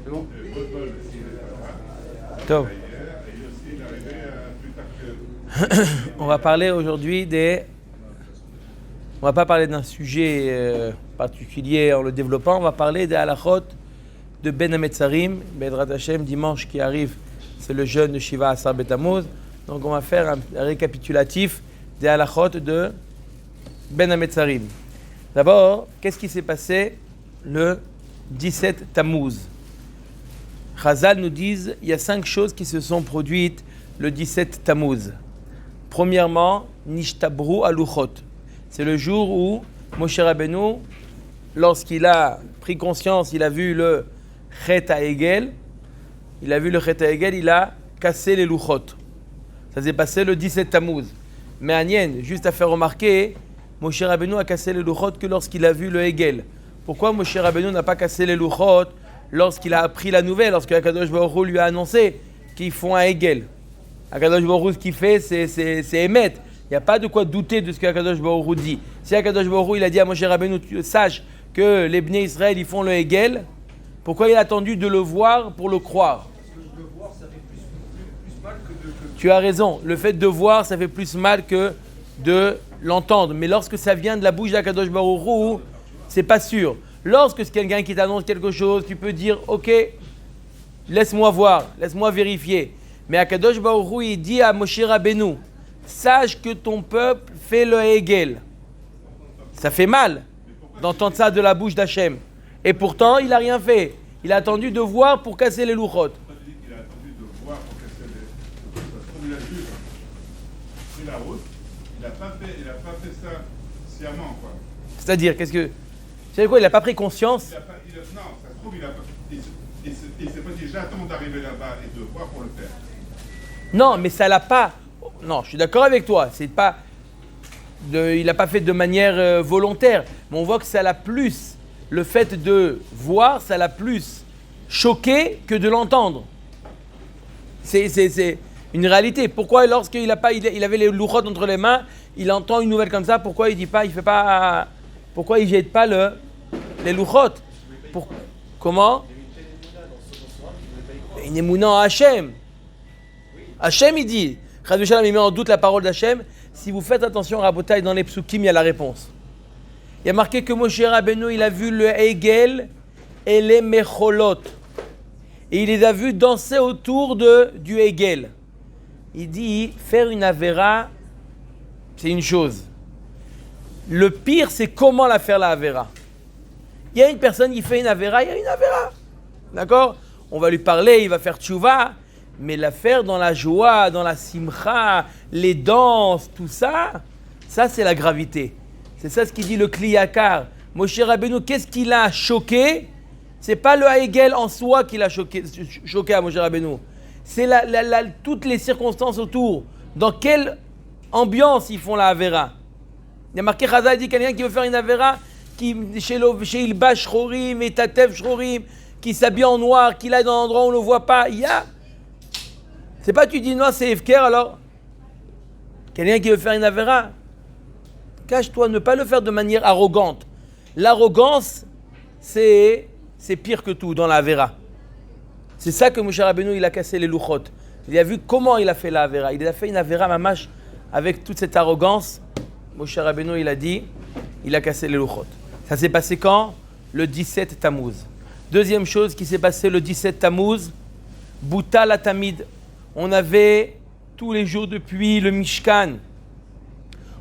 C'est bon. Top. On va parler aujourd'hui on va pas parler d'un sujet particulier en le développant, on va parler des halachot de Ben Hametzarim, Bedrat Hashem, dimanche qui arrive, c'est le jeûne de Shiva Asar Betamuz. Donc on va faire un récapitulatif des halachot de Ben Hametzarim. D'abord, qu'est-ce qui s'est passé le 17 Tammuz? Chazal nous disent il y a 5 choses qui se sont produites le 17 Tammuz. Premièrement, Nishtabru Aluchot. C'est le jour où Moshe Rabbeinu, lorsqu'il a pris conscience, il a vu le Chet HaEgel, il a cassé les Luchot. Ça s'est passé le 17 Tammuz. Mais Agnien, juste à faire remarquer, Moshe Rabbeinu a cassé les Luchot que lorsqu'il a vu le Hegel. Pourquoi Moshe Rabbeinu n'a pas cassé les Luchot lorsqu'il a appris la nouvelle, lorsque Akadosh Baruch Hu lui a annoncé qu'ils font un Hegel? Akadosh Baruch Hu, ce qu'il fait, c'est émettre. Il n'y a pas de quoi douter de ce qu'Akadosh Baruch Hu dit. Si Akadosh Baruch Hu, il a dit à Moshe Rabbeinu, sache que les Bnei Israël, ils font le Hegel, pourquoi il a attendu de le voir pour le croire? Parce que de voir, ça fait plus mal que de... Tu as raison. Le fait de voir, ça fait plus mal que de l'entendre. Mais lorsque ça vient de la bouche d'Akadosh Baruch Hu, c'est pas sûr. Lorsque c'est quelqu'un qui t'annonce quelque chose, tu peux dire, ok, laisse-moi voir, laisse-moi vérifier. Mais Akadosh Baruch Hu, il dit à Moshe Rabbeinu, sache que ton peuple fait le Hegel. Ça fait mal d'entendre ça de la bouche d'Hachem. Et pourtant, il n'a rien fait. Il a attendu de voir pour casser les louchot. Il a attendu de voir pour casser les louchot. Comme il a vu, pris la route, il n'a pas fait ça sciemment, quoi. C'est-à-dire, qu'est-ce que... C'est quoi, il n'a pas pris conscience? Non, ça se trouve, il s'est pas dit, j'attends d'arriver là-bas et de voir pour le faire. Non, mais ça l'a pas... Non, je suis d'accord avec toi. C'est pas... Il n'a pas fait de manière volontaire. Mais on voit que ça l'a plus... Le fait de voir, ça l'a plus choqué que de l'entendre. C'est une réalité. Pourquoi lorsqu'il avait les louchot entre les mains, il entend une nouvelle comme ça, pourquoi il dit pas, il fait pas... Pourquoi il jette pas les louchot? Comment? Une émouna en Hachem. Hachem, il dit, Chazou Shalom, il met en doute la parole d'Hachem. Si vous faites attention, Rabotai, dans les psukim, il y a la réponse. Il y a marqué que Moshe Rabbeinu, il a vu le Hegel et les Mecholot. Et il les a vus danser autour du Hegel. Il dit, faire une Avera, c'est une chose. Le pire, c'est comment la faire, la Avera. Il y a une personne qui fait une Avera, il y a une Avera. D'accord? On va lui parler, il va faire tchouva. Mais la faire dans la joie, dans la simcha, les danses, tout ça, ça c'est la gravité. C'est ça ce qu'il dit le Kliyakar. Moshe Rabbeinu, qu'est-ce qui l'a choqué? C'est pas le Hegel en soi qui l'a choqué à Moshe Rabbeinu. C'est toutes les circonstances autour. Dans quelle ambiance ils font la Avera? Il y a marqué Chazal dit quelqu'un qui veut faire une Avera, qui chez Ilba Shrorim et Tatev Shrorim, qui s'habille en noir, qui aille dans un endroit où on ne le voit pas. Il y a. C'est pas tu dis non, c'est Efker alors. Quelqu'un qui veut faire une Avera, cache-toi, ne pas le faire de manière arrogante. L'arrogance, c'est pire que tout dans la Avera. C'est ça que Moshe Rabbeinu, il a cassé les louchot. Il a vu comment il a fait la Avera. Il a fait une Avera mamash avec toute cette arrogance. Moshe Rabbeinu, il a dit, il a cassé les louchot. Ça s'est passé quand? Le 17 Tammuz. Deuxième chose qui s'est passée le 17 Tammuz, Bouta la Tamid. On avait tous les jours depuis le Mishkan,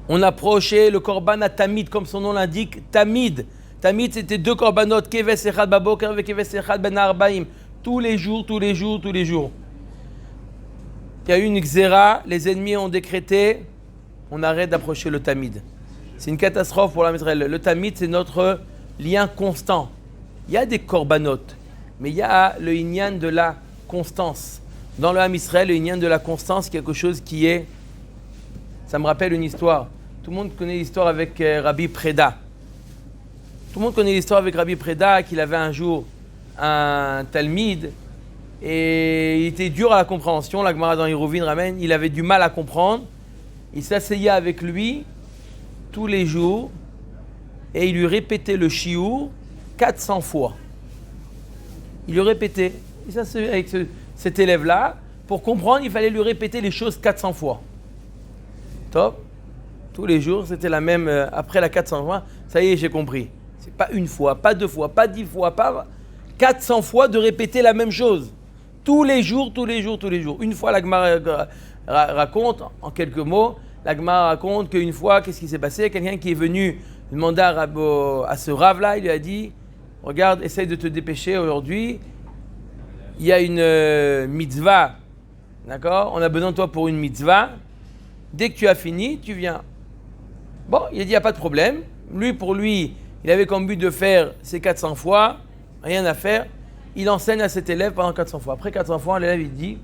on approchait le korban à Tamid, comme son nom l'indique, Tamid. Tamid, c'était 2 korbanot, Keves Echad Baboker et Keves Echad Ben Arbaim. Tous les jours. Il y a eu une xéra, les ennemis ont décrété, on arrête d'approcher le Tamid. C'est une catastrophe pour la Israël. Le Tamid, c'est notre lien constant. Il y a des korbanot, mais il y a le inyan de la constance. Dans le Ham Israël, le inyan de la constance, quelque chose qui est... Ça me rappelle une histoire. Tout le monde connaît l'histoire avec Rabbi Preda. Qu'il avait un jour un Talmid et il était dur à la compréhension. La Gemara dans Hérouvine ramène, il avait du mal à comprendre. Il s'asseyait avec lui tous les jours et il lui répétait le chiour 400 fois. Il lui répétait. Et ça, c'est avec cet élève-là, pour comprendre, il fallait lui répéter les choses 400 fois. Top. Tous les jours, c'était la même. Après la 400 fois, ça y est, j'ai compris. C'est pas une fois, pas deux fois, pas 10 fois, pas 400 fois de répéter la même chose. Tous les jours, tous les jours, tous les jours. Une fois, la Gemara raconte, en quelques mots, la Gemara raconte qu'une fois, qu'est-ce qui s'est passé? Quelqu'un qui est venu demander à ce rave-là, il lui a dit, regarde, essaye de te dépêcher aujourd'hui. Il y a une mitzvah, d'accord? On a besoin de toi pour une mitzvah. Dès que tu as fini, tu viens. Bon, il a dit, il n'y a pas de problème. Lui, pour lui, il avait comme but de faire ces 400 fois, rien à faire. Il enseigne à cet élève pendant 400 fois. Après 400 fois, l'élève, il dit,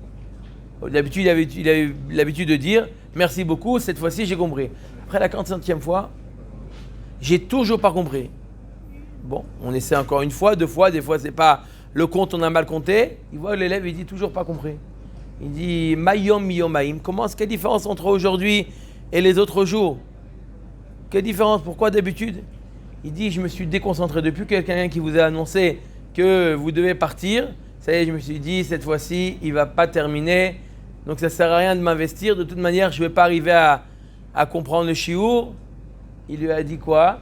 d'habitude, il avait l'habitude de dire, merci beaucoup, cette fois-ci, j'ai compris. Après la 40e fois, j'ai toujours pas compris. Bon, on essaie encore une fois, deux fois, des fois, c'est pas le compte, on a mal compté. Il voit l'élève, il dit, toujours pas compris. Il dit, Mayom miyomaim. Quelle différence entre aujourd'hui et les autres jours? Quelle différence? Pourquoi d'habitude? Il dit, je me suis déconcentré depuis quelqu'un qui vous a annoncé que vous devez partir. Ça y est, je me suis dit, cette fois-ci, il ne va pas terminer. Donc ça ne sert à rien de m'investir. De toute manière, je ne vais pas arriver à comprendre le shiur. Il lui a dit quoi?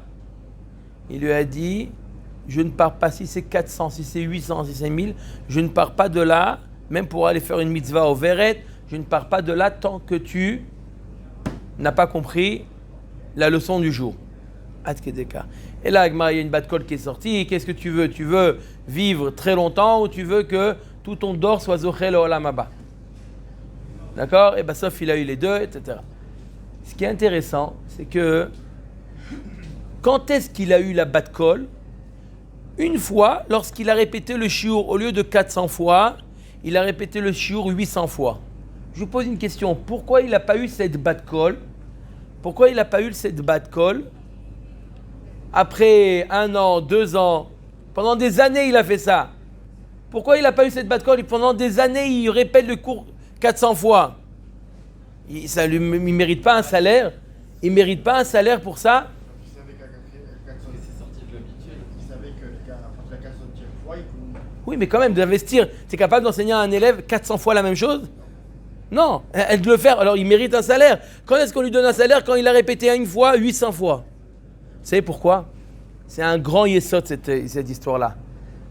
Il lui a dit, je ne pars pas, si c'est 400, si c'est 800, si c'est 1000, je ne pars pas de là, même pour aller faire une mitzvah au Veret, je ne pars pas de là tant que tu n'as pas compris la leçon du jour. Et là, il y a une batte colle qui est sortie. Qu'est-ce que tu veux? Tu veux vivre très longtemps ou tu veux que tout ton dor soit zochel olam haba? D'accord? Et bien, sauf il a eu les deux, etc. Ce qui est intéressant, c'est que quand est-ce qu'il a eu la batte colle? Une fois, lorsqu'il a répété le shiur, au lieu de 400 fois, il a répété le shiur 800 fois. Je vous pose une question. Pourquoi il n'a pas eu cette batte colle? Pourquoi il n'a pas eu cette batte colle? Après 1 an, 2 ans, pendant des années, il a fait ça. Pourquoi il n'a pas eu cette batte colle? Pendant des années, il répète le cours 400 fois. Il ne mérite pas un salaire. Il ne mérite pas un salaire pour ça. Il savait qu'à 400, il s'est sorti de l'habitude. Il savait qu'à la 400e fois, il pouvait... Oui, mais quand même, d'investir. Tu es capable d'enseigner à un élève 400 fois la même chose? Non, elle de le faire. Alors, il mérite un salaire. Quand est-ce qu'on lui donne un salaire? Quand il a répété une fois, 800 fois. Vous savez pourquoi? C'est un grand yesod, cette histoire-là.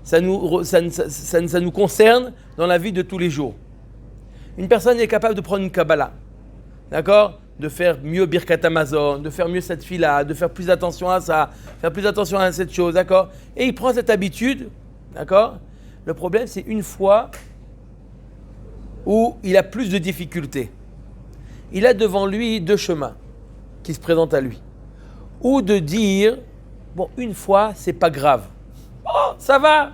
Ça nous concerne dans la vie de tous les jours. Une personne est capable de prendre une Kabbalah, d'accord? De faire mieux Birkat Hamazon, de faire mieux cette fila, de faire plus attention à ça, faire plus attention à cette chose, d'accord? Et il prend cette habitude, d'accord? Le problème, c'est une fois où il a plus de difficultés. Il a devant lui 2 chemins qui se présentent à lui. Ou de dire, bon, une fois, c'est pas grave. Oh, ça va,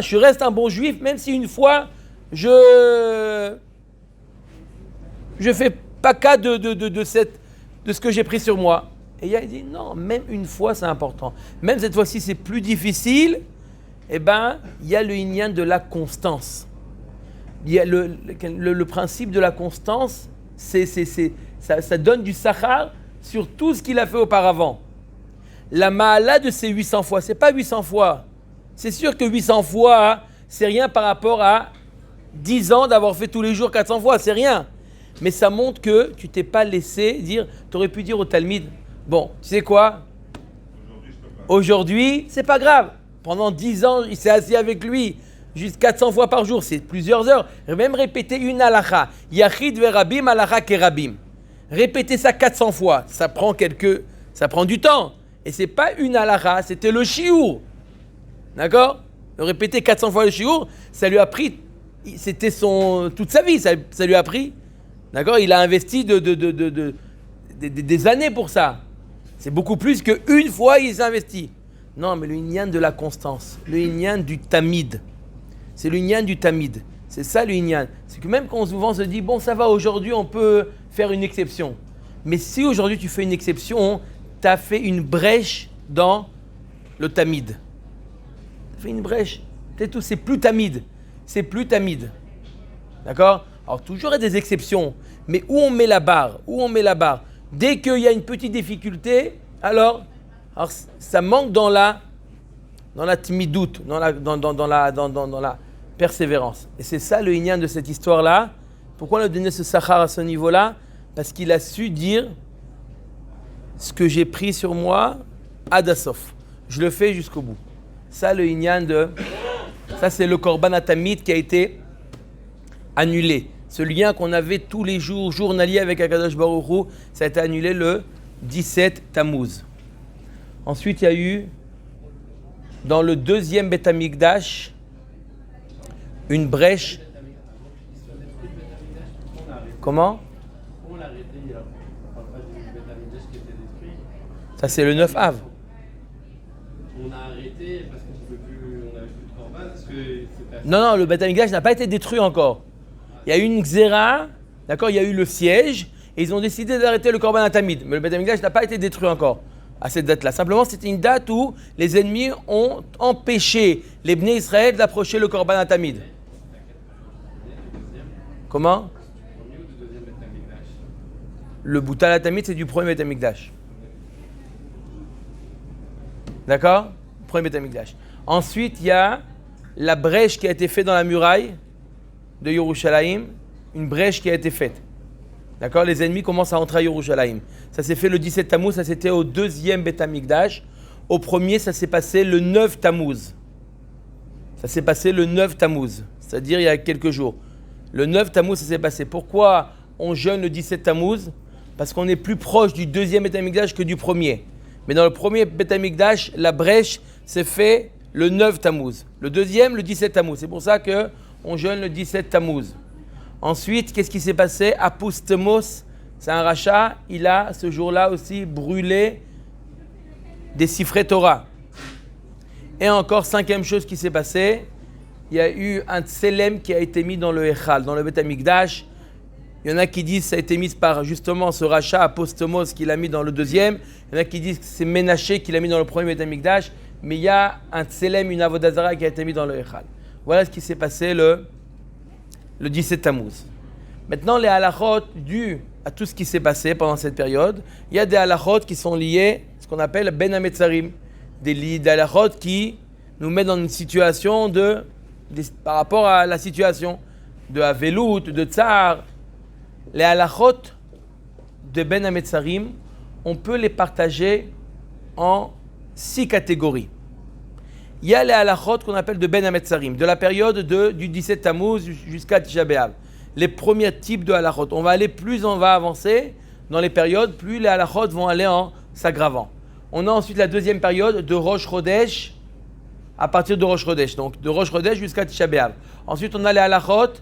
je reste un bon juif, même si une fois, je fais pas cas de ce que j'ai pris sur moi. Et il a dit, non, même une fois, c'est important. Même cette fois-ci, c'est plus difficile. Eh bien, il y a le inyan de la constance. Il y a le principe de la constance, ça donne du sachar sur tout ce qu'il a fait auparavant. La ma'ala de ces 800 fois, c'est pas 800 fois. C'est sûr que 800 fois, c'est rien par rapport à 10 ans d'avoir fait tous les jours 400 fois, c'est rien. Mais ça montre que tu t'es pas laissé dire, tu aurais pu dire au Talmud, bon, tu sais quoi? Aujourd'hui, c'est pas grave. Pendant 10 ans, il s'est assis avec lui, juste 400 fois par jour, c'est plusieurs heures. Même répéter une halakha, Yachid verabim, halakha kerabim. Répéter ça 400 fois, ça prend du temps. Et c'est pas une halakha, c'était le shiur. D'accord? Le répéter 400 fois le shiur, ça lui a pris, c'était toute sa vie, ça lui a pris. D'accord? Il a investi des années pour ça. C'est beaucoup plus qu'une fois il s'est investi. Non, mais le inyan de la constance, le inyan du tamid. C'est le inyan du tamid. C'est ça le inyan. C'est que même quand souvent on se dit, bon ça va, aujourd'hui on peut faire une exception. Mais si aujourd'hui tu fais une exception, tu as fait une brèche dans le tamid. Tu as fait une brèche. C'est tout, c'est plus tamid. C'est plus tamid. D'accord? Alors toujours il y a des exceptions. Mais où on met la barre? Dès qu'il y a une petite difficulté, alors ça manque dans la dans la tmidout, dans la persévérance. Et c'est ça le inyan de cette histoire-là. Pourquoi on a donné ce sachar à ce niveau-là? Parce qu'il a su dire ce que j'ai pris sur moi, adasof. Je le fais jusqu'au bout. Ça, le inyan de... Ça, c'est le korban atamid qui a été annulé. Ce lien qu'on avait tous les jours, journalier avec Akadosh Baruch Hu, ça a été annulé le 17 Tammuz. Ensuite, il y a eu, dans le deuxième Beth Amikdash, une brèche. Comment? On l'a arrêté, on parle pas du Beth Amikdash qui était détruit. Ça, c'est le 9 Av. On a arrêté parce qu'on n'avait plus de korban, parce que c'était assez... Non, le Beth Amikdash n'a pas été détruit encore. Il y a eu une xéra, d'accord, il y a eu le siège, et ils ont décidé d'arrêter le korban atamid. Mais le Beth Amikdash n'a pas été détruit encore à cette date-là. Simplement, c'était une date où les ennemis ont empêché les Bnei Israël d'approcher le korban atamid. Comment? Le Boutal Atamid, c'est du premier Beth Amikdash. D'accord? Premier Beth Amikdash. Ensuite, il y a la brèche qui a été faite dans la muraille de Yerushalayim, une brèche qui a été faite. D'accord? Les ennemis commencent à entrer à Yerushalayim. Ça s'est fait le 17 Tammuz, ça c'était au deuxième Beth Amikdash. Au premier, ça s'est passé le 9 Tammuz. Ça s'est passé le 9 Tammuz, c'est-à-dire il y a quelques jours. Le 9 Tammuz, ça s'est passé. Pourquoi on jeûne le 17 Tammuz? Parce qu'on est plus proche du deuxième Beth Amikdash que du premier. Mais dans le premier Beth Amikdash, la brèche s'est faite le 9 Tammuz. Le deuxième, le 17 Tammuz. C'est pour ça qu'on jeûne le 17 Tammuz. Ensuite, qu'est-ce qui s'est passé? Apostemos, c'est un rachat. Il a, ce jour-là aussi, brûlé des siffrets Torah. Et encore, cinquième chose qui s'est passée, il y a eu un tselem qui a été mis dans le Echal, dans le Beth Amikdash. Il y en a qui disent que ça a été mis par justement ce rachat Apostemos qu'il a mis dans le deuxième. Il y en a qui disent que c'est Ménaché qu'il a mis dans le premier Beth Amikdash. Mais il y a un tselem, une avodazara qui a été mis dans le Echal. Voilà ce qui s'est passé le 17 Tammuz. Maintenant, les halachot dus à tout ce qui s'est passé pendant cette période, il y a des halachot qui sont liés à ce qu'on appelle Ben Hametzarim, des halachot qui nous mettent dans une situation par rapport à la situation de Avelut, de Tsar. Les halachot de Ben Hametzarim, on peut les partager en 6 catégories. Il y a les halachot qu'on appelle de Ben Hametzarim, de la période du 17 Tammuz jusqu'à Tisha B'Av. Les premiers types de halachot. Plus on va avancer dans les périodes, plus les halachot vont aller en s'aggravant. On a ensuite la deuxième période de Rosh Chodesh, à partir de Rosh Chodesh, donc de Rosh Chodesh jusqu'à Tisha B'Av. Ensuite, on a les halachot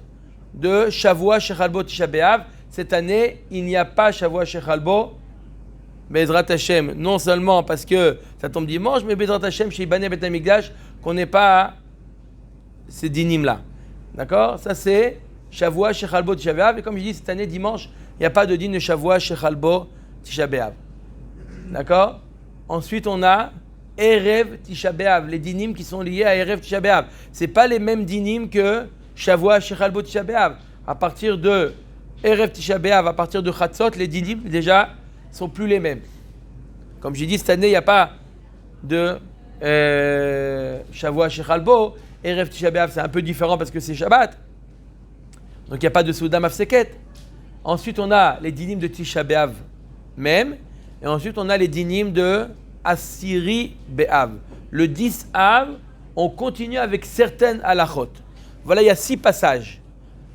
de Shavua Shechalbo Tisha B'Av. Cette année, il n'y a pas Shavua Shechalbo, Bezrat Hashem, non seulement parce que ça tombe dimanche, mais Bezrat Hashem chez Ibané Beth Amikdash, qu'on n'est pas ces dinim-là. D'accord? Ça c'est Shavua Shechalbo Tisha B'Av. Et comme je dis, cette année, dimanche, il n'y a pas de din de Shavua Shechalbo Tisha B'Av. D'accord? Ensuite, on a Erev Tisha B'Av, les dinim qui sont liés à Erev Tisha B'Av. Ce n'est pas les mêmes dinim que Shavua Shechalbo Tisha B'Av. À partir de Erev Tisha B'Av, à partir de Chatzot, les dinim déjà sont plus les mêmes. Comme j'ai dit, cette année, il n'y a pas de Shavua Shechalbo. Erev Tisha B'Av, c'est un peu différent parce que c'est Shabbat. Donc, il n'y a pas de Souda Mafseket. Ensuite, on a les dinim de Tisha B'Av même. Et ensuite, on a les dinim de Asiri B'Av. Le 10 Av, on continue avec certaines halachot. Voilà, il y a 6 passages.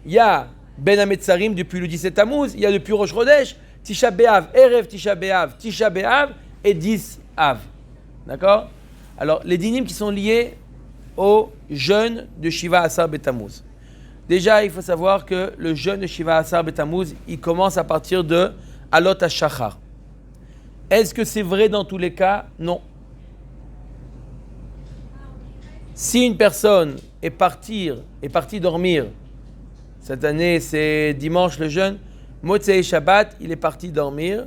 Il y a Ben Hametzarim depuis le 17 Tammuz. Il y a depuis Rosh Chodesh, Tisha B'Av, Erev Tisha B'Av et 10 Av. D'accord? Alors, les dinim qui sont liés au jeûne de Shiva Asar B'Tammuz. Déjà, il faut savoir que le jeûne de Shiva Asar B'Tammuz, il commence à partir de Alot HaShachar. Est-ce que c'est vrai dans tous les cas? Non. Si une personne est partie dormir, cette année c'est dimanche le jeûne, Motzei Shabbat, il est parti dormir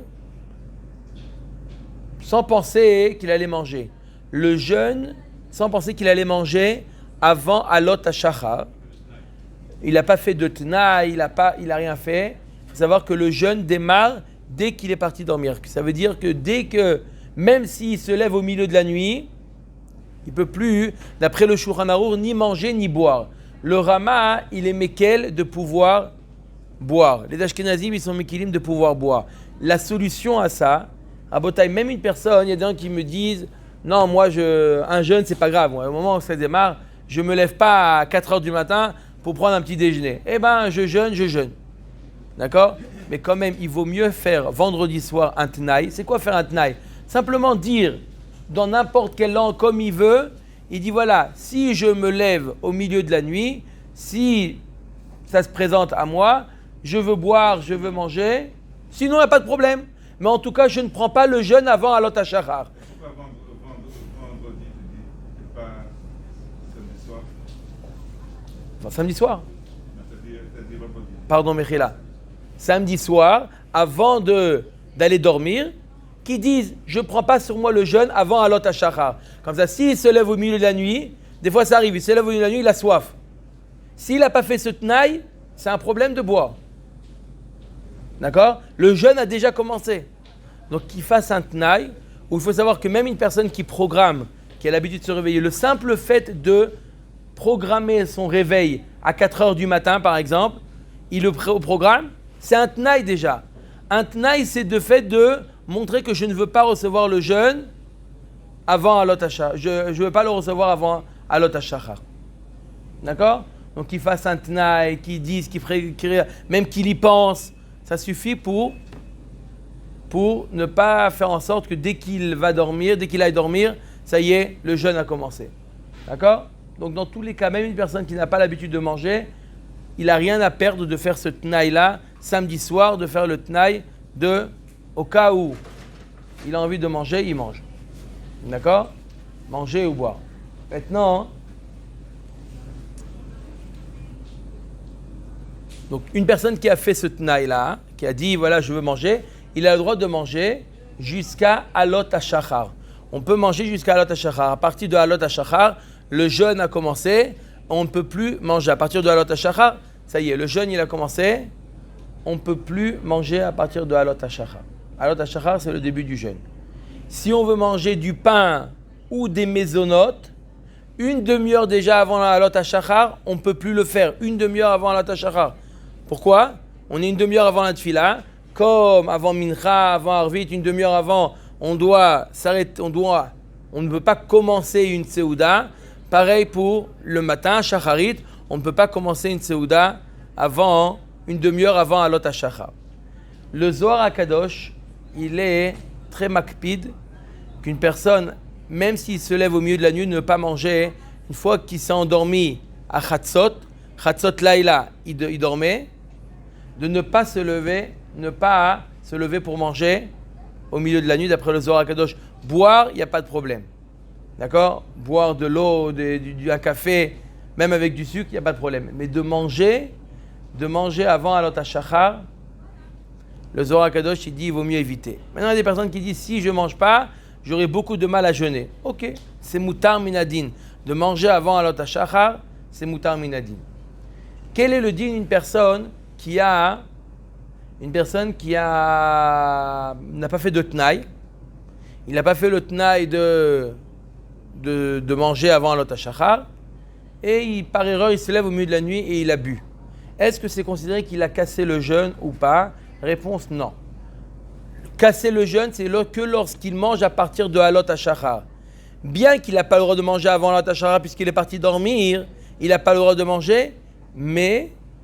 sans penser qu'il allait manger. Le jeûne, sans penser qu'il allait manger avant Alot HaShachar. Il n'a pas fait de tna, il n'a rien fait. Il faut savoir que le jeûne démarre dès qu'il est parti dormir. Ça veut dire que même s'il se lève au milieu de la nuit, Il ne peut plus, d'après le Shulchan Arour, ni manger ni boire. Le Rama, il est mékel de pouvoir boire. Les Ashkenazim, ils sont mékilim de pouvoir boire. La solution à ça, à Botaï, même une personne, il y a des gens qui me disent non, moi, un jeûne, c'est pas grave. Moi, au moment où ça démarre, je ne me lève pas à 4 h du matin pour prendre un petit déjeuner. Eh bien, je jeûne. D'accord? Mais quand même, il vaut mieux faire vendredi soir un tnaï. C'est quoi faire un tnaï? Simplement dire dans n'importe quelle langue comme il veut, il dit voilà, si je me lève au milieu de la nuit, si ça se présente à moi, je veux boire, je veux manger, sinon il n'y a pas de problème. Mais en tout cas, je ne prends pas le jeûne avant Alot HaShachar. Pourquoi vendredi, tu dis, c'est pas samedi soir? Enfin, samedi soir. Non, t'as dit vendredi. Pardon, Mechila. Samedi soir, avant d'aller dormir, qui disent je ne prends pas sur moi le jeûne avant Alot HaShachar. Comme ça, s'il se lève au milieu de la nuit, des fois ça arrive, il se lève au milieu de la nuit, il a soif. S'il n'a pas fait ce tnaï, c'est un problème de boire. D'accord? Le jeûne a déjà commencé. Donc qu'il fasse un tnaï, où il faut savoir que même une personne qui programme, qui a l'habitude de se réveiller, le simple fait de programmer son réveil à 4 h du matin, par exemple, il le programme, c'est un tnaï déjà. Un tnaï, c'est de fait de montrer que je ne veux pas recevoir le jeûne avant Alot HaShachar. Je ne veux pas le recevoir avant Alot HaShachar. D'accord? Donc qu'il fasse un tnaï, qu'il dise, même qu'il y pense, ça suffit pour ne pas faire en sorte que dès qu'il aille dormir, ça y est, le jeûne a commencé. D'accord? Donc dans tous les cas, même une personne qui n'a pas l'habitude de manger, il n'a rien à perdre de faire ce tnaï-là, samedi soir, de faire le tnaï au cas où il a envie de manger, il mange. D'accord? Manger ou boire. Maintenant, donc une personne qui a fait ce tnaï-là, qui a dit voilà je veux manger, il a le droit de manger jusqu'à Alot HaShachar. On peut manger jusqu'à Alot HaShachar. À partir de Alot HaShachar, le jeûne a commencé, on ne peut plus manger. À partir de Alot HaShachar, ça y est, le jeûne il a commencé, on ne peut plus manger à partir de Alot HaShachar. Alot HaShachar, c'est le début du jeûne. Si on veut manger du pain ou des mésonotes, une demi-heure déjà avant Alot HaShachar, on ne peut plus le faire. Une demi-heure avant Alot HaShachar. Pourquoi? On est une demi-heure avant la tefila, comme avant Mincha, avant Arvit, une demi-heure avant, on doit s'arrêter, on ne peut pas commencer une Seouda. Pareil pour le matin, Shacharit, on ne peut pas commencer une Seouda avant, une demi-heure avant Alot HaShachar. Le Zohar HaKadosh, il est très makpid qu'une personne, même s'il se lève au milieu de la nuit, ne pas manger, une fois qu'il s'est endormi à Chatzot Laïla, il dormait, de ne pas se lever pour manger au milieu de la nuit, d'après le Zohar HaKadosh. Boire, il n'y a pas de problème. D'accord? Boire de l'eau, un café, même avec du sucre, il n'y a pas de problème. Mais de manger avant Alot HaShachar, le Zohar HaKadosh, il dit il vaut mieux éviter. Maintenant, il y a des personnes qui disent si je ne mange pas, j'aurai beaucoup de mal à jeûner. Ok, c'est mutar minadin. De manger avant Alot HaShachar, c'est mutar minadin. Quel est le din d'une personne qui n'a pas fait de tnaï? Il n'a pas fait le tnaï de manger avant Alot HaShachar, et par erreur, il se lève au milieu de la nuit et il a bu. Est-ce que c'est considéré qu'il a cassé le jeûne ou pas? Réponse non. Casser le jeûne, c'est que lorsqu'il mange à partir de Alot HaShachar. Bien qu'il n'a pas le droit de manger avant Alot HaShachar puisqu'il est parti dormir, il n'a pas le droit de manger,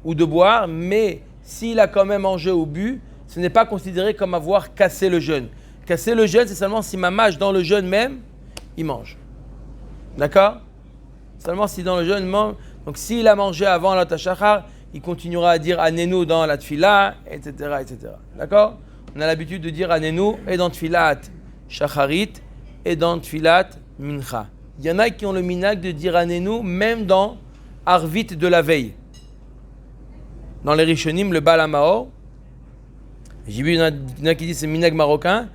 ou de boire, mais s'il a quand même mangé ou bu, ce n'est pas considéré comme avoir cassé le jeûne. Casser le jeûne, c'est seulement si mamash dans le jeûne même, il mange. D'accord? Seulement si dans le jeûne, il mange. Donc s'il a mangé avant Alot HaShachar, il continuera à dire Anenu dans la tefila, etc., etc. D'accord? On a l'habitude de dire Anenu et dans tfilat Shacharit et dans tfilat Mincha. Il y en a qui ont le minag de dire Anenu même dans Arvit de la veille. Dans les Rishonim, le Baal HaMaor, j'ai vu il y en a qui disent c'est minag marocain,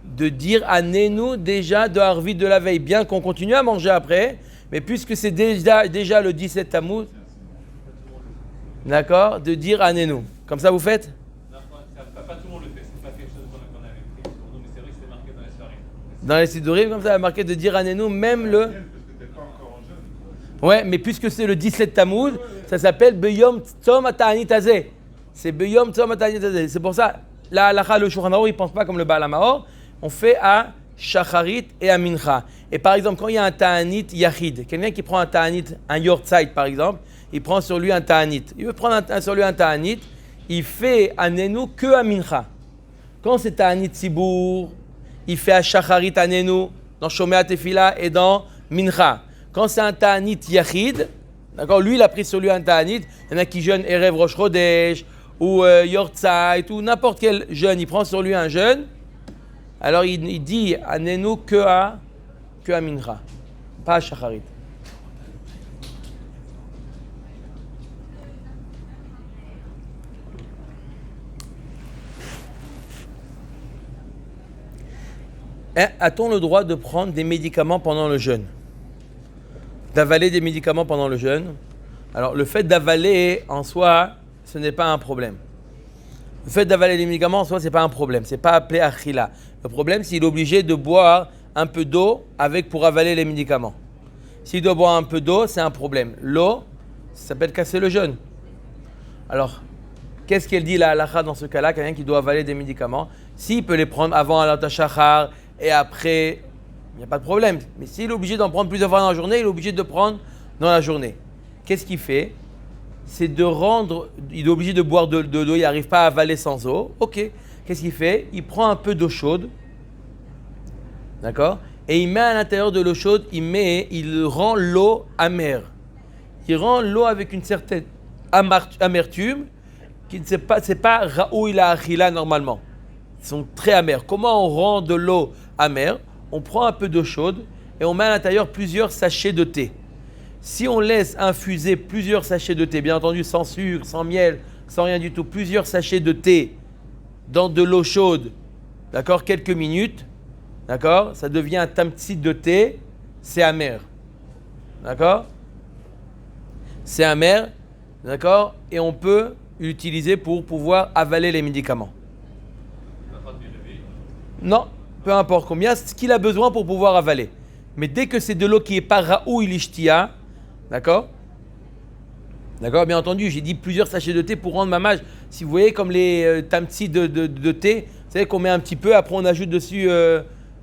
de dire Anenu déjà de Arvit de la veille, bien qu'on continue à manger après, mais puisque c'est déjà le 17 Tammuz, d'accord, de dire Anenu. Comme ça vous faites? Non, pas tout le monde le fait, c'est pas quelque chose qu'on avait pris pour nous, mais c'est vrai que c'est marqué dans les soirées. Dans les Sidurim, comme ça, il y a marqué de dire Anenu, même le... Parce Ouais, mais puisque c'est le 17 Tammuz, ça s'appelle Beyom Tzom Ata'anit Hazeh. C'est Beyom Tzom Ata'anit Hazeh. C'est pour ça, la halakha, le Shulchan Aruch, il ne pense pas comme le Baal HaMaor. On fait à Shacharit et à Mincha. Et par exemple, quand il y a un Ta'anit Yachid, quelqu'un qui prend un Ta'anit, un Yortzeit par exemple, il prend sur lui un Ta'anit. Il veut prendre sur lui un Ta'anit, il fait à Nenu que à Mincha. Quand c'est Ta'anit Tzibour, il fait à Shacharit à Nenu, dans Shomea Tefila et dans Mincha. Quand c'est un Ta'anit Yachid, d'accord, lui il a pris sur lui un Ta'anit, il y en a qui jeûnent Erev Rosh Chodesh, ou Yortzeit, ou n'importe quel jeûne, il prend sur lui un jeûne, alors il dit à Nenu que à Mincha, pas à Shacharit. A-t-on le droit de prendre des médicaments pendant le jeûne? D'avaler des médicaments pendant le jeûne? Alors, le fait d'avaler en soi, ce n'est pas un problème. Le fait d'avaler les médicaments en soi, ce n'est pas un problème. Ce n'est pas appelé achila. Le problème, c'est qu'il est obligé de boire un peu d'eau pour avaler les médicaments. S'il doit boire un peu d'eau, c'est un problème. L'eau, ça s'appelle casser le jeûne. Alors, qu'est-ce qu'elle dit la halakha dans ce cas-là? Quelqu'un qui doit avaler des médicaments, s'il peut les prendre avant Alat HaShachar et après, il n'y a pas de problème. Mais s'il est obligé d'en prendre plusieurs fois dans la journée, il est obligé de prendre dans la journée. Qu'est-ce qu'il fait? C'est il est obligé de boire de l'eau, il n'arrive pas à avaler sans eau. Ok, qu'est-ce qu'il fait? Il prend un peu d'eau chaude, d'accord? Et il met à l'intérieur de l'eau chaude, il rend l'eau amère. Il rend l'eau avec une certaine amertume, qui c'est pas raoui la achila normalement. Ils sont très amers. Comment on rend de l'eau amère? On prend un peu d'eau chaude et on met à l'intérieur plusieurs sachets de thé. Si on laisse infuser plusieurs sachets de thé, bien entendu sans sucre, sans miel, sans rien du tout, plusieurs sachets de thé dans de l'eau chaude, d'accord, quelques minutes, d'accord, ça devient un tamtsit de thé, c'est amer, d'accord, c'est amer, d'accord, et on peut l'utiliser pour pouvoir avaler les médicaments. Non, peu importe combien, ce qu'il a besoin pour pouvoir avaler. Mais dès que c'est de l'eau qui n'est pas raoui l'ishtia, d'accord? D'accord, bien entendu, j'ai dit plusieurs sachets de thé pour rendre mamage. Si vous voyez comme les tamtsi de thé, vous savez qu'on met un petit peu, après on ajoute dessus,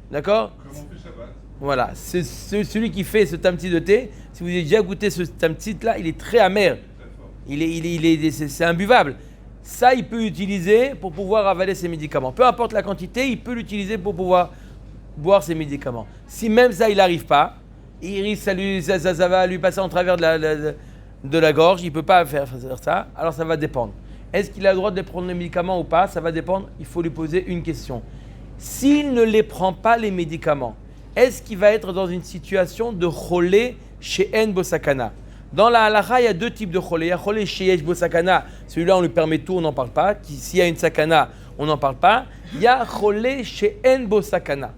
d'accord? Comme on fait Shabbat. Voilà, c'est celui qui fait ce tamtsi de thé. Si vous avez déjà goûté ce tamtsi là, il est très amer. C'est imbuvable. Ça, il peut l'utiliser pour pouvoir avaler ses médicaments. Peu importe la quantité, il peut l'utiliser pour pouvoir boire ses médicaments. Si même ça, il n'arrive pas, il risque, ça va lui passer en travers de la gorge, il ne peut pas faire ça, alors ça va dépendre. Est-ce qu'il a le droit de prendre les médicaments ou pas? Ça va dépendre, il faut lui poser une question. S'il ne les prend pas, les médicaments, est-ce qu'il va être dans une situation de cholé chez En Bosakana? Dans la halakha, il y a deux types de cholé. Il y a cholé chez Yesh Bosakana, celui-là on lui permet tout, on n'en parle pas. S'il y a une sakana, on n'en parle pas. Il y a cholé chez En Bosakana.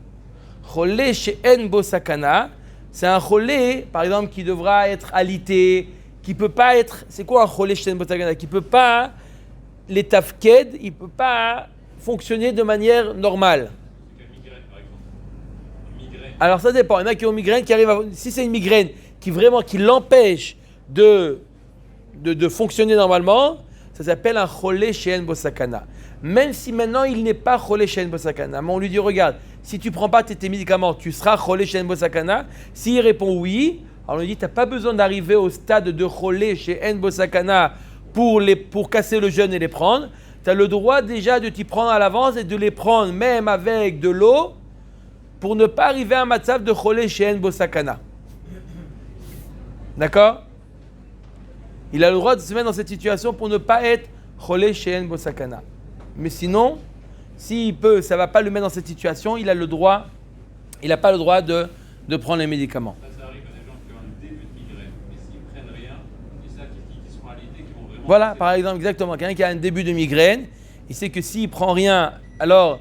Cholé chez En Bosakana, c'est un cholé, par exemple, qui devra être alité, qui peut pas être. C'est quoi un cholé chez En Bosakana? Qui peut pas, les tafked, il peut pas fonctionner de manière normale. Migraine, par exemple. Migraine. Alors ça dépend. Il y en a qui ont migraine, qui arrivent à. Si c'est une migraine qui l'empêche de fonctionner normalement, ça s'appelle un cholé chez En Bosakana. Même si maintenant il n'est pas cholé chez En Bosakana, mais on lui dit regarde, si tu ne prends pas tes médicaments, tu seras cholé chez En Bosakana. S'il répond oui, alors on lui dit tu n'as pas besoin d'arriver au stade de cholé chez En Bosakana pour casser le jeûne et les prendre. Tu as le droit déjà de t'y prendre à l'avance et de les prendre même avec de l'eau pour ne pas arriver à un matzav de cholé chez En Bosakana. D'accord? Il a le droit de se mettre dans cette situation pour ne pas être cholé chez En Bosakana. Mais sinon, s'il peut, ça ne va pas le mettre dans cette situation, il n'a pas le droit de prendre les médicaments. Ça arrive à des gens qui ont un début de migraine, et s'ils ne prennent rien, ils savent qu'ils seront alités, qu'ils vont vraiment... Voilà, par exemple, exactement. Quelqu'un qui a un début de migraine, il sait que s'il ne prend rien, alors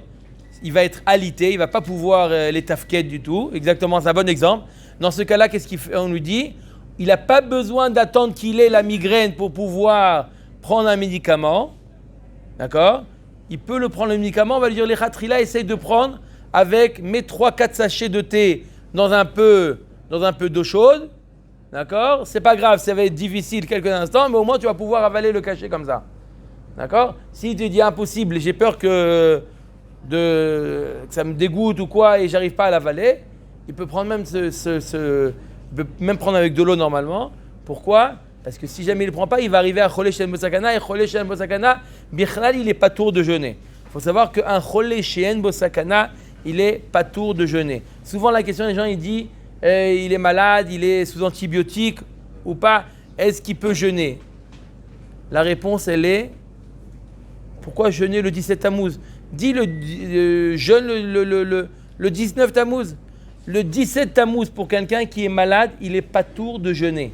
il va être alité, il ne va pas pouvoir les tafked du tout. Exactement, c'est un bon exemple. Dans ce cas-là, qu'est-ce qu'il fait? On nous dit, il n'a pas besoin d'attendre qu'il ait la migraine pour pouvoir prendre un médicament. D'accord? Il peut le prendre le médicament, on va lui dire les khatrila, essaye de prendre avec mes 3-4 sachets de thé dans un peu d'eau chaude. D'accord? C'est pas grave, ça va être difficile quelques instants, mais au moins tu vas pouvoir avaler le cachet comme ça. D'accord? S'il te dit impossible, j'ai peur que ça me dégoûte ou quoi et j'arrive pas à l'avaler, il peut prendre même il peut même prendre avec de l'eau normalement. Pourquoi? Parce que si jamais il ne prend pas, il va arriver à Cholé She'en Bosakana et Cholé She'en Bosakana, Bichlal, il n'est pas tour de jeûner. Il faut savoir qu'un Cholé She'en Bosakana, il n'est pas tour de jeûner. Souvent la question des gens, il dit il est malade, il est sous antibiotiques ou pas, est-ce qu'il peut jeûner? La réponse elle est pourquoi jeûner le 17 Tammuz? Dis jeûne le 19 Tammuz. Le 17 Tammuz pour quelqu'un qui est malade, il n'est pas tour de jeûner.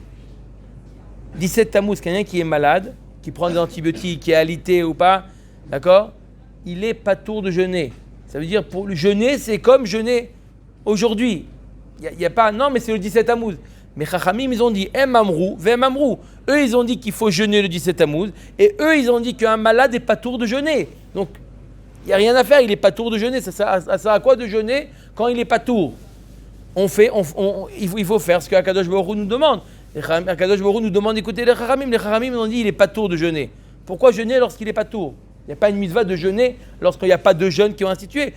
17 Tammuz, quelqu'un qui est malade, qui prend des antibiotiques, qui est alité ou pas, d'accord? Il n'est pas tour de jeûner. Ça veut dire pour le jeûner, c'est comme jeûner aujourd'hui. Il n'y a pas, non, mais c'est le 17 Tammuz. Mais Chachamim, ils ont dit Emamrou, Vemamrou. Eux, ils ont dit qu'il faut jeûner le 17 Tammuz. Et eux, ils ont dit qu'un malade n'est pas tour de jeûner. Donc, il n'y a rien à faire, il n'est pas tour de jeûner. Ça sert à quoi de jeûner quand il n'est pas tour? Il faut faire ce que Akadosh Baruch Hu nous demande. Akadosh Baruch Hu nous demande d'écouter les Chachamim. Les Chachamim ont dit il n'est pas tour de jeûner. Pourquoi jeûner lorsqu'il n'est pas tour? Il n'y a pas une mitzvah de jeûner lorsqu'il n'y a pas de jeûne qui ont institué.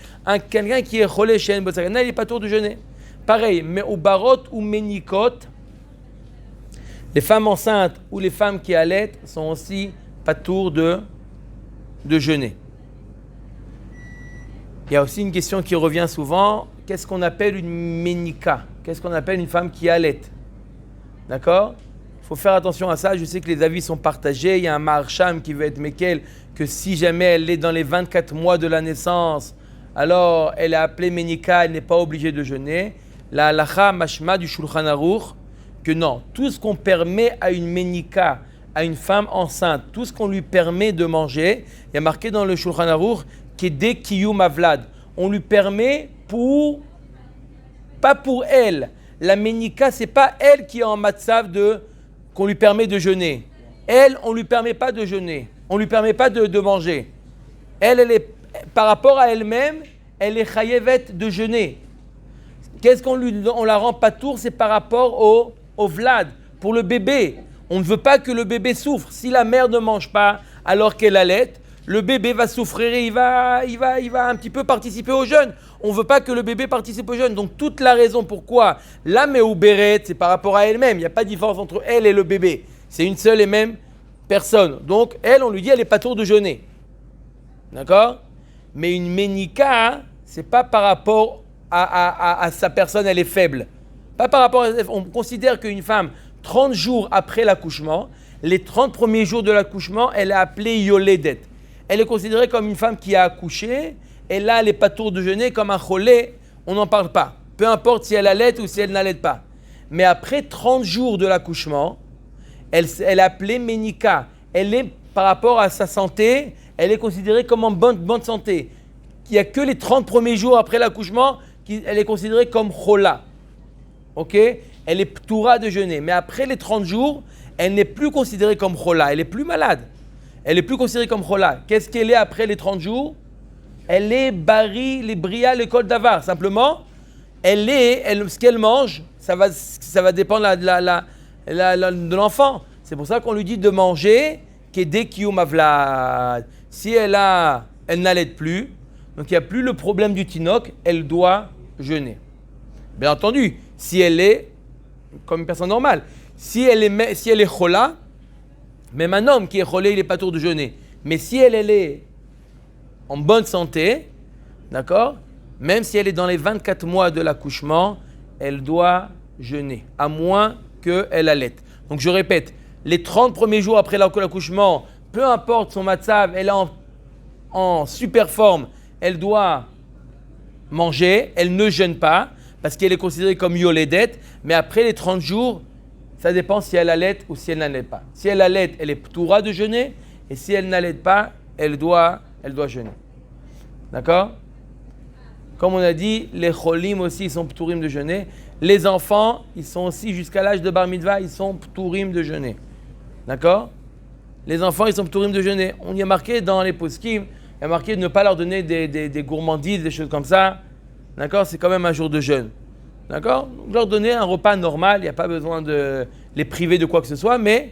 Quelqu'un qui est Cholé She'en Bosakana, il n'est pas tour de jeûner. Pareil, mais au barot ou menikot, les femmes enceintes ou les femmes qui allaitent sont aussi pas tour de jeûner. Il y a aussi une question qui revient souvent, qu'est-ce qu'on appelle une ménika? Qu'est-ce qu'on appelle une femme qui allaite? D'accord? Il faut faire attention à ça, je sais que les avis sont partagés, il y a un marcham qui veut être Mekel, que si jamais elle est dans les 24 mois de la naissance, alors elle est appelée ménika, elle n'est pas obligée de jeûner. La halacha mashma du Shulchan Aruch, que non, tout ce qu'on permet à une ménika, à une femme enceinte, tout ce qu'on lui permet de manger, il y a marqué dans le Shulchan Aruch, Kedé Kiyum Avlad. On lui permet pas pour elle. La ménika, c'est pas elle qui est en matzav qu'on lui permet de jeûner. Elle, on lui permet pas de jeûner. On lui permet pas de manger. Elle est, par rapport à elle-même, elle est chayevet de jeûner. Qu'est-ce on la rend pas tour? C'est par rapport au Vlad, pour le bébé. On ne veut pas que le bébé souffre. Si la mère ne mange pas alors qu'elle allaite, le bébé va souffrir et il va un petit peu participer au jeûne. On ne veut pas que le bébé participe au jeûne. Donc toute la raison pourquoi la méouberet, c'est par rapport à elle-même. Il n'y a pas de différence entre elle et le bébé. C'est une seule et même personne. Donc elle, on lui dit, elle n'est pas tour de jeûner. D'accord? Mais une ménika, c'est pas par rapport à sa personne, elle est faible. Pas par rapport on considère qu'une femme, 30 jours après l'accouchement, les 30 premiers jours de l'accouchement, elle est appelée yoledet. Elle est considérée comme une femme qui a accouché, et là, elle n'est pas tour de jeûner, comme un cholé, on n'en parle pas. Peu importe si elle allait ou si elle n'allait pas. Mais après 30 jours de l'accouchement, elle est appelée ménika. Elle est, par rapport à sa santé, elle est considérée comme en bonne santé. Il n'y a que les 30 premiers jours après l'accouchement, elle est considérée comme chola. Ok? Elle est ptoura de jeûner. Mais après les 30 jours, elle n'est plus considérée comme chola. Elle est plus malade. Elle est plus considérée comme chola. Qu'est-ce qu'elle est après les 30 jours? Elle est bari, les bria, l'école d'avar. Simplement, ce qu'elle mange, ça va dépendre de l'enfant. C'est pour ça qu'on lui dit de manger kedé kiyum avlad. Si elle n'allait plus, donc il n'y a plus le problème du tinok, elle doit jeûner. Bien entendu, si elle est comme une personne normale, si elle est chola, même un homme qui est cholé, il n'est pas tour de jeûner. Mais si elle est en bonne santé, d'accord, même si elle est dans les 24 mois de l'accouchement, elle doit jeûner, à moins qu'elle allaite. Donc je répète, les 30 premiers jours après l'accouchement, peu importe son matzav, elle est en super forme, elle doit manger, elle ne jeûne pas, parce qu'elle est considérée comme yoledet, mais après les 30 jours, ça dépend si elle allait ou si elle n'allait pas. Si elle allait, elle est ptoura de jeûner, et si elle n'allait pas, elle doit jeûner. D'accord? Comme on a dit, les cholim aussi, ils sont ptourim de jeûner. Les enfants, ils sont aussi, jusqu'à l'âge de bar mitzvah, ils sont ptourim de jeûner. D'accord? Les enfants, ils sont ptourim de jeûner. On y a marqué dans les poskim, il y a marqué de ne pas leur donner des gourmandises, des choses comme ça. D'accord? C'est quand même un jour de jeûne. D'accord? Donc, leur donner un repas normal, il n'y a pas besoin de les priver de quoi que ce soit, mais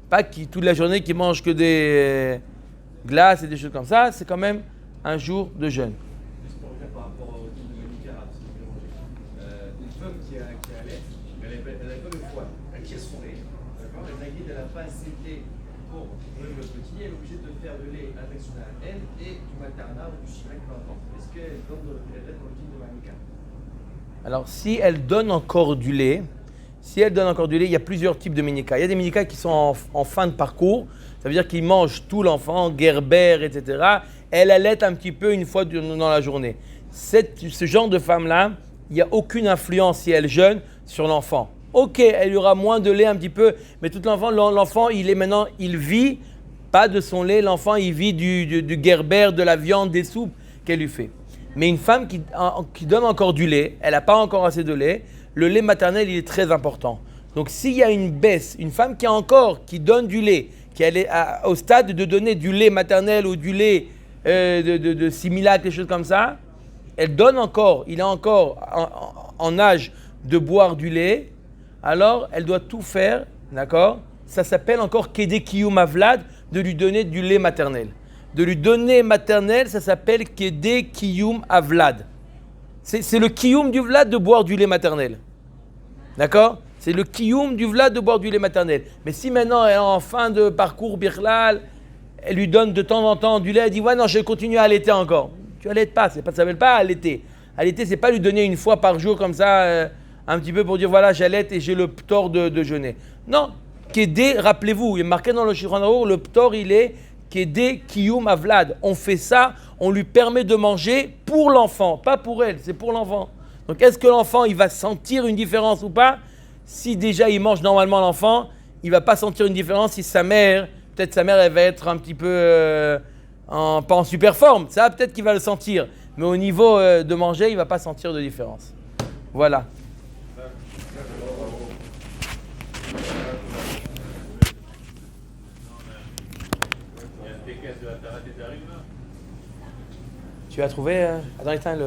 pas toute la journée qu'ils mangent que des glaces et des choses comme ça, c'est quand même un jour de jeûne. Juste pour revenir par rapport au type de Manika, une femme qui allait, elle n'a pas le foie, elle tire son lait. D'accord. La guide, elle n'a pas assez de lait pour le petit, elle est obligée de faire le lait avec son AN et du maternat ou du chimèque, peu importe. Est-ce qu'elle reste dans le type de Manika? Alors, si elle donne encore du lait, il y a plusieurs types de minika. Il y a des minika qui sont en fin de parcours, ça veut dire qu'ils mangent tout l'enfant, Gerber, etc. Elle allait un petit peu une fois dans la journée. Ce genre de femme-là, il n'y a aucune influence si elle jeûne sur l'enfant. Ok, elle y aura moins de lait un petit peu, mais tout l'enfant, il vit pas de son lait, l'enfant, il vit du Gerber, de la viande, des soupes qu'elle lui fait. Mais une femme qui donne encore du lait, elle n'a pas encore assez de lait, le lait maternel, il est très important. Donc s'il y a une baisse, une femme qui donne du lait, qui est au stade de donner du lait maternel ou du lait de Similac, des choses comme ça, elle donne encore, il est encore en âge de boire du lait, alors elle doit tout faire, d'accord? Ça s'appelle encore Kedé Kiyum Avlad, de lui donner du lait maternel. De lui donner maternel, ça s'appelle Kedé Kiyum Avlad. C'est le Kiyum du Vlad de boire du lait maternel. D'accord? C'est le Kiyum du Vlad de boire du lait maternel. Mais si maintenant elle est en fin de parcours Birlal, elle lui donne de temps en temps du lait, elle dit ouais non, je vais continuer à allaiter encore. Tu allaites pas, ça s'appelle pas allaiter. Allaiter, c'est pas lui donner une fois par jour comme ça, un petit peu pour dire voilà, j'allaite et j'ai le ptor de jeûner. Non, Kedé, rappelez-vous, il est marqué dans le Shulchan Aruch, le ptor il est Kedé Kiyum Avlad. On fait ça, on lui permet de manger pour l'enfant, pas pour elle, c'est pour l'enfant. Donc est-ce que l'enfant il va sentir une différence ou pas? Si déjà il mange normalement l'enfant, il va pas sentir une différence si peut-être sa mère elle va être un petit peu pas en super forme. Ça peut-être qu'il va le sentir, mais au niveau de manger, il va pas sentir de différence. Voilà. Tu as trouvé attends, éteins le...